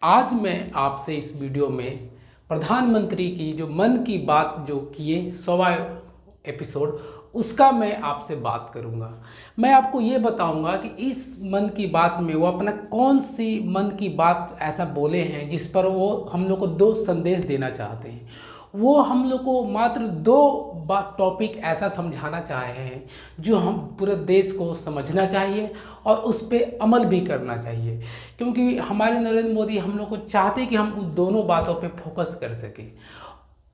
आज मैं आपसे इस वीडियो में प्रधानमंत्री की जो मन की बात जो किए 100वां एपिसोड उसका मैं आपसे बात करूंगा। मैं आपको ये बताऊंगा कि इस मन की बात में वो अपना कौन सी मन की बात ऐसा बोले हैं जिस पर वो हम लोग को दो संदेश देना चाहते हैं। वो हम लोग को मात्र दो बात टॉपिक ऐसा समझाना चाहे हैं जो हम पूरे देश को समझना चाहिए और उस पर अमल भी करना चाहिए, क्योंकि हमारे नरेंद्र मोदी हम लोग को चाहते हैं कि हम उन दोनों बातों पे फोकस कर सकें।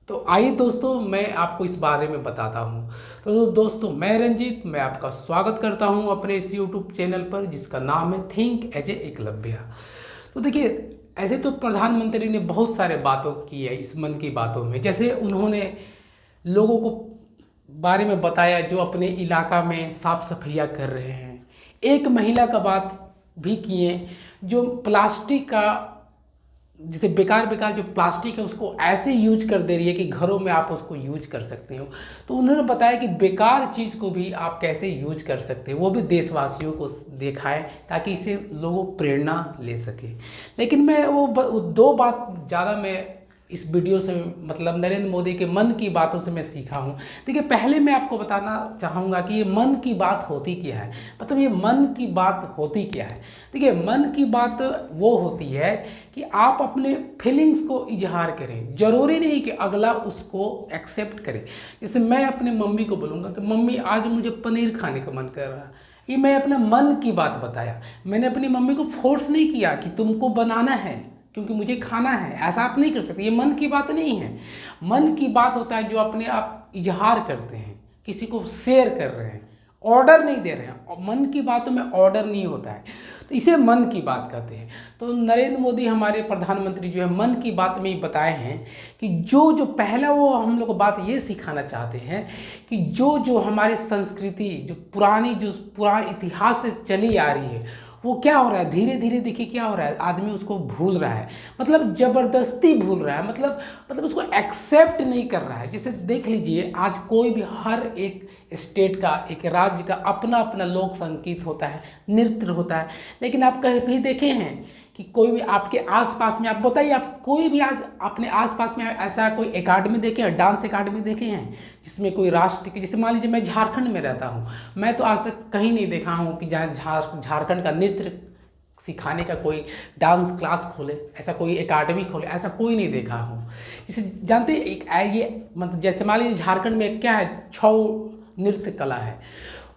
तो आइए दोस्तों, मैं आपको इस बारे में बताता हूँ। तो दोस्तों, मैं रंजीत, मैं आपका स्वागत करता हूँ अपने इस यूट्यूब चैनल पर जिसका नाम है थिंक एज ए एकलव्य। तो देखिए, ऐसे तो प्रधानमंत्री ने बहुत सारे बातों की है इस मन की बातों में। जैसे उन्होंने लोगों को बारे में बताया जो अपने इलाका में साफ सफाइयाँ कर रहे हैं। एक महिला का बात भी किए जो प्लास्टिक का, जैसे बेकार जो प्लास्टिक है उसको ऐसे यूज कर दे रही है कि घरों में आप उसको यूज कर सकते हो। तो उन्होंने बताया कि बेकार चीज़ को भी आप कैसे यूज कर सकते हो, वो भी देशवासियों को दिखाएं ताकि इससे लोगों प्रेरणा ले सके। लेकिन मैं वो दो बात ज़्यादा मैं इस वीडियो से मतलब नरेंद्र मोदी के मन की बातों से मैं सीखा हूँ। देखिए, पहले मैं आपको बताना चाहूँगा कि ये मन की बात होती क्या है, मतलब ये मन की बात होती क्या है। देखिए, मन की बात वो होती है कि आप अपने फीलिंग्स को इजहार करें। ज़रूरी नहीं कि अगला उसको एक्सेप्ट करे। जैसे मैं अपने मम्मी को बोलूँगा कि मम्मी आज मुझे पनीर खाने का मन कर रहा है, ये मैं अपने मन की बात बताया। मैंने अपनी मम्मी को फोर्स नहीं किया कि तुमको बनाना है क्योंकि मुझे खाना है, ऐसा आप नहीं कर सकते। ये मन की बात नहीं है। मन की बात होता है जो अपने आप इजहार करते हैं, किसी को शेयर कर रहे हैं, ऑर्डर नहीं दे रहे हैं। और मन की बातों में ऑर्डर नहीं होता है, तो इसे मन की बात कहते हैं। तो नरेंद्र मोदी हमारे प्रधानमंत्री जो है मन की बात में ही बताए हैं कि जो पहला वो हम लोग को बात ये सिखाना चाहते हैं कि जो हमारी संस्कृति जो पुराने इतिहास से चली आ रही है वो क्या हो रहा है, धीरे धीरे देखिए क्या हो रहा है, आदमी उसको भूल रहा है। मतलब ज़बरदस्ती भूल रहा है, मतलब उसको एक्सेप्ट नहीं कर रहा है। जैसे देख लीजिए, आज कोई भी हर एक स्टेट का, एक राज्य का अपना अपना लोक संगीत होता है, नृत्य होता है। लेकिन आप कहीं भी देखे हैं कि कोई भी आपके आसपास में, आप बताइए, आप कोई भी आज अपने आसपास में ऐसा कोई एकेडमी देखे हैं, डांस एकेडमी देखे हैं जिसमें कोई राष्ट्र की, जैसे मान लीजिए मैं झारखंड में रहता हूँ, मैं तो आज तक कहीं नहीं देखा हूँ कि जहाँ झारखंड का नृत्य सिखाने का कोई डांस क्लास खोले, ऐसा कोई एकेडमी खोले, ऐसा कोई नहीं देखा हूँ। जैसे जानते हैं एक ये मतलब जैसे मान लीजिए झारखंड में क्या है, छऊ नृत्य कला है,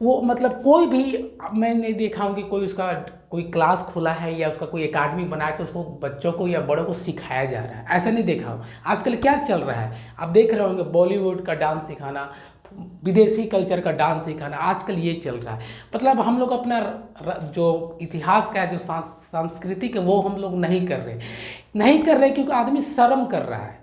वो मतलब कोई भी मैं नहीं देखा हूँ कि कोई क्लास खोला है या उसका कोई एकेडमी बना के उसको बच्चों को या बड़ों को सिखाया जा रहा है, ऐसा नहीं देखा हूँ। आजकल क्या चल रहा है, आप देख रहे होंगे, बॉलीवुड का डांस सिखाना, विदेशी कल्चर का डांस सिखाना, आजकल ये चल रहा है। मतलब हम लोग अपना जो इतिहास का जो सांस्कृतिक है वो हम लोग नहीं कर रहे क्योंकि आदमी शर्म कर रहा है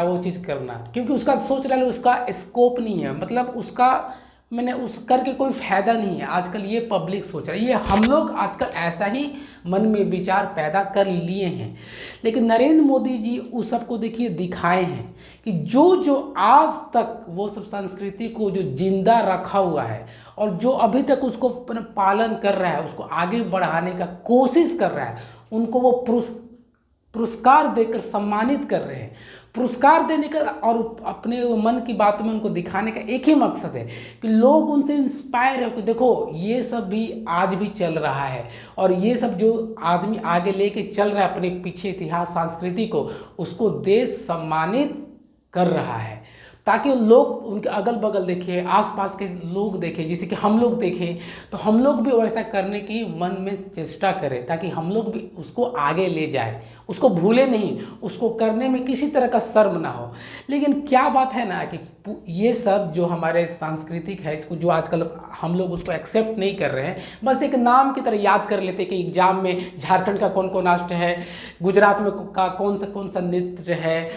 वो चीज़ करना, क्योंकि उसका सोच रहा है उसका स्कोप नहीं है, मतलब उसका मैंने उस करके कोई फायदा नहीं है। आजकल ये पब्लिक सोच रहा है, ये हम लोग आजकल ऐसा ही मन में विचार पैदा कर लिए हैं। लेकिन नरेंद्र मोदी जी उस सबको देखिए दिखाए हैं कि जो आज तक वो सब संस्कृति को जो जिंदा रखा हुआ है और जो अभी तक उसको पालन कर रहा है, उसको आगे बढ़ाने का कोशिश कर रहा है, उनको वो पुरस्कार देकर सम्मानित कर रहे हैं। पुरस्कार देने का और अपने मन की बातों में उनको दिखाने का एक ही मकसद है कि लोग उनसे इंस्पायर हो कि देखो ये सब भी आज भी चल रहा है, और ये सब जो आदमी आगे लेके चल रहा है अपने पीछे इतिहास संस्कृति को, उसको देश सम्मानित कर रहा है, ताकि लोग उनके अगल बगल देखें, आसपास के लोग देखें, जैसे कि हम लोग देखें, तो हम लोग भी वैसा करने की मन में चेष्टा करें ताकि हम लोग भी उसको आगे ले जाए, उसको भूले नहीं, उसको करने में किसी तरह का शर्म ना हो। लेकिन क्या बात है ना कि ये सब जो हमारे सांस्कृतिक है, इसको जो आजकल हम लोग उसको एक्सेप्ट नहीं कर रहे हैं, बस एक नाम की तरह याद कर लेते कि एग्जाम में झारखंड का कौन कौन राष्ट्र है, गुजरात में का कौन सा नृत्य है,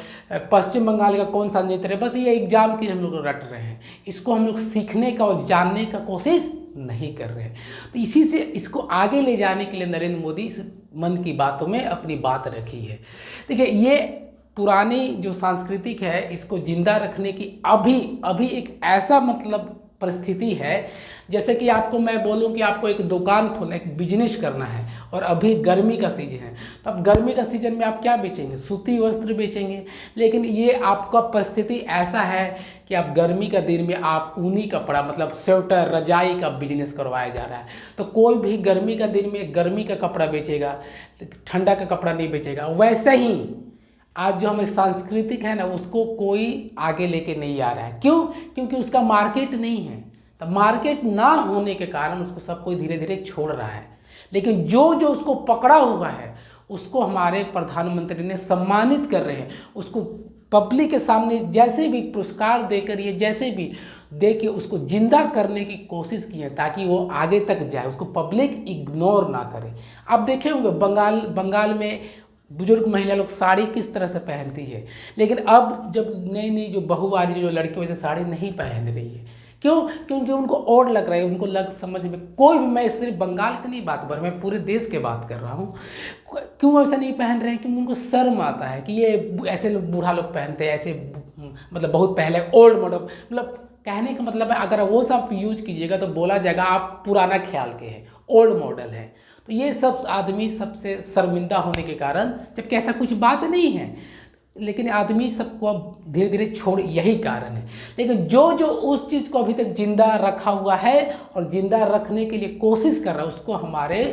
पश्चिम बंगाल का कौन सा नृत्य है, बस ये एग्जाम की हम लोग रट रहे हैं। इसको हम लोग सीखने का और जानने का कोशिश नहीं कर रहे हैं। तो इसी से इसको आगे ले जाने के लिए नरेंद्र मोदी इस मन की बातों में अपनी बात रखी है। देखिए, ये पुरानी जो सांस्कृतिक है इसको जिंदा रखने की अभी एक ऐसा मतलब परिस्थिति है, जैसे कि आपको मैं बोलूं कि आपको एक दुकान खोलना, एक बिजनेस करना है और अभी गर्मी का सीजन है, तो अब गर्मी का सीजन में आप क्या बेचेंगे? सूती वस्त्र बेचेंगे। लेकिन ये आपका परिस्थिति ऐसा है कि आप गर्मी का दिन में आप ऊनी कपड़ा मतलब स्वेटर रजाई का बिजनेस करवाया जा रहा है। तो कोई भी गर्मी का दिन में गर्मी का कपड़ा बेचेगा, ठंडा का कपड़ा नहीं बेचेगा। वैसे ही आज जो हमें सांस्कृतिक है ना, उसको कोई आगे लेके नहीं आ रहा है। क्यों? क्योंकि उसका मार्केट नहीं है। तो मार्केट ना होने के कारण उसको सब कोई धीरे धीरे छोड़ रहा है। लेकिन जो जो उसको पकड़ा हुआ है उसको हमारे प्रधानमंत्री ने सम्मानित कर रहे हैं। उसको पब्लिक के सामने जैसे भी पुरस्कार देकर ये जैसे भी दे के उसको जिंदा करने की कोशिश की है ताकि वो आगे तक जाए, उसको पब्लिक इग्नोर ना करे। आप देखे होंगे बंगाल में बुजुर्ग महिला लोग साड़ी किस तरह से पहनती है, लेकिन अब जब नई नई जो बहू आ रही है, जो लड़की वैसे साड़ी नहीं पहन रही है। क्यों? क्योंकि उनको और लग रहा है, उनको लग समझ में कोई भी, मैं सिर्फ बंगाल की नहीं बात कर रहा, मैं पूरे देश के बात कर रहा हूँ। क्यों ऐसा नहीं पहन रहे हैं? क्योंकि उनको शर्म आता है कि ये ऐसे लोग बूढ़ा लोग पहनते हैं, ऐसे मतलब बहुत पहले ओल्ड मॉडल, मतलब कहने का मतलब है अगर वो सब यूज कीजिएगा तो बोला जाएगा आप पुराना ख्याल के हैं, ओल्ड मॉडल है। तो ये सब आदमी सबसे शर्मिंदा होने के कारण, जबकि ऐसा कुछ बात नहीं है, लेकिन आदमी सबको अब धीरे धीरे छोड़, यही कारण है। लेकिन जो जो उस चीज़ को अभी तक जिंदा रखा हुआ है और जिंदा रखने के लिए कोशिश कर रहा है, उसको हमारे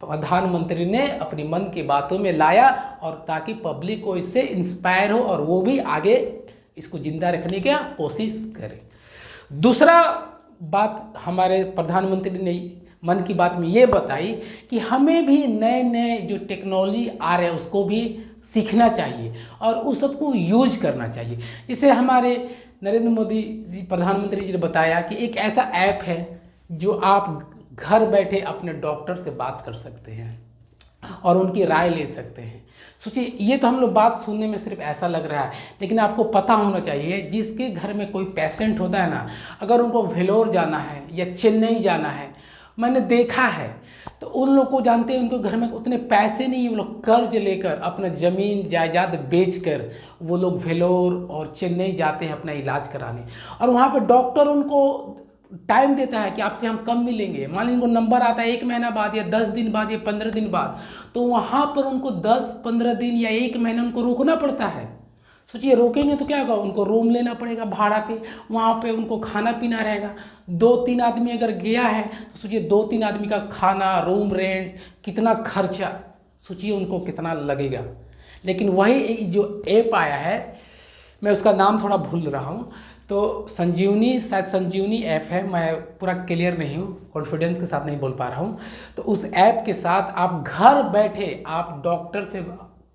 प्रधानमंत्री ने अपनी मन की बातों में लाया, और ताकि पब्लिक को इससे इंस्पायर हो और वो भी आगे इसको जिंदा रखने की कोशिश करे। दूसरा बात हमारे प्रधानमंत्री ने मन की बात में ये बताई कि हमें भी नए नए जो टेक्नोलॉजी आ रहे हैं उसको भी सीखना चाहिए और उस सबको यूज करना चाहिए। जैसे हमारे नरेंद्र मोदी जी प्रधानमंत्री जी ने बताया कि एक ऐसा ऐप है जो आप घर बैठे अपने डॉक्टर से बात कर सकते हैं और उनकी राय ले सकते हैं। सोचिए, ये तो हम लोग बात सुनने में सिर्फ ऐसा लग रहा है, लेकिन आपको पता होना चाहिए जिसके घर में कोई पेशेंट होता है ना, अगर उनको वेलोर जाना है या चेन्नई जाना है, मैंने देखा है, तो उन लोग को जानते हैं, उनके घर में उतने पैसे नहीं है, वो लोग कर्ज लेकर अपना ज़मीन जायदाद बेचकर वो लोग वेलोर और चेन्नई जाते हैं अपना इलाज कराने। और वहाँ पे डॉक्टर उनको टाइम देता है कि आपसे हम कम मिलेंगे। मान लीजिए उनको नंबर आता है 1 महीना बाद या 10 दिन बाद या 15 दिन बाद, तो वहाँ पर उनको 10-15 दिन या 1 महीना उनको रुकना पड़ता है। सोचिए, रोकेंगे तो क्या होगा? उनको रूम लेना पड़ेगा भाड़ा पे, वहाँ पे उनको खाना पीना रहेगा। 2-3 आदमी अगर गया है तो सोचिए 2-3 आदमी का खाना, रूम रेंट, कितना खर्चा, सोचिए उनको कितना लगेगा। लेकिन वही जो ऐप आया है, मैं उसका नाम थोड़ा भूल रहा हूँ, तो संजीवनी, शायद संजीवनी ऐप है, मैं पूरा क्लियर नहीं हूँ, कॉन्फिडेंस के साथ नहीं बोल पा रहा हूँ। तो उस ऐप के साथ आप घर बैठे आप डॉक्टर से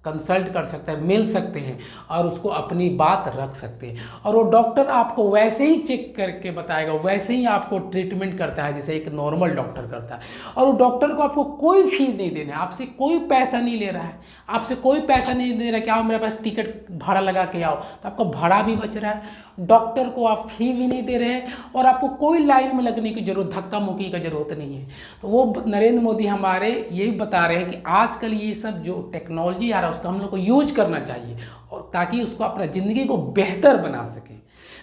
कंसल्ट कर सकते हैं, मिल सकते हैं और उसको अपनी बात रख सकते हैं, और वो डॉक्टर आपको वैसे ही चेक करके बताएगा, वैसे ही आपको ट्रीटमेंट करता है जैसे एक नॉर्मल डॉक्टर करता है। और वो डॉक्टर को आपको कोई फी नहीं देना है, आपसे कोई पैसा नहीं ले रहा है, आपसे कोई पैसा नहीं दे रहा है कि आओ मेरे पास टिकट भाड़ा लगा के आओ, तो आपका भाड़ा भी बच रहा है, डॉक्टर को आप फी भी नहीं दे रहे हैं, और आपको कोई लाइन में लगने की जरूरत, धक्का मुक्की का जरूरत नहीं है। तो वो नरेंद्र मोदी हमारे यही बता रहे हैं कि आजकल ये सब जो टेक्नोलॉजी आ रहा है उसका हम लोग को यूज करना चाहिए, और ताकि उसको अपना ज़िंदगी को बेहतर बना सके।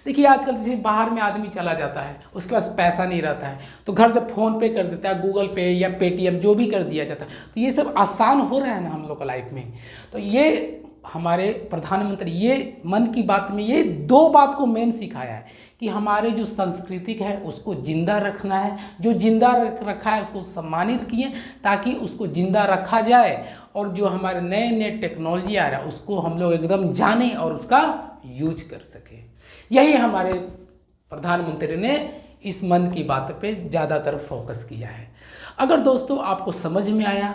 देखिए, आजकल जैसे बाहर में आदमी चला जाता है, उसके पास पैसा नहीं रहता है, तो घर से फ़ोन पे कर देता है, गूगल पे या पेटीएम जो भी कर दिया जाता है। तो ये सब आसान हो रहा है ना हम लोग का लाइफ में। तो ये हमारे प्रधानमंत्री ये मन की बात में ये 2 बात को मेन सिखाया है कि हमारे जो सांस्कृतिक है उसको जिंदा रखना है, जो जिंदा रखा है उसको सम्मानित किए ताकि उसको जिंदा रखा जाए, और जो हमारे नए नए टेक्नोलॉजी आ रहा है उसको हम लोग एकदम जाने और उसका यूज कर सके। यही हमारे प्रधानमंत्री ने इस मन की बात पे ज़्यादातर फोकस किया है। अगर दोस्तों आपको समझ में आया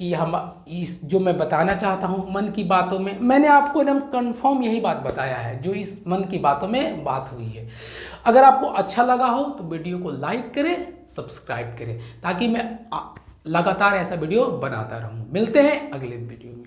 कि हम इस जो मैं बताना चाहता हूँ मन की बातों में, मैंने आपको एकदम कंफर्म यही बात बताया है जो इस मन की बातों में बात हुई है। अगर आपको अच्छा लगा हो तो वीडियो को लाइक करें, सब्सक्राइब करें, ताकि मैं लगातार ऐसा वीडियो बनाता रहूँ। मिलते हैं अगले वीडियो में।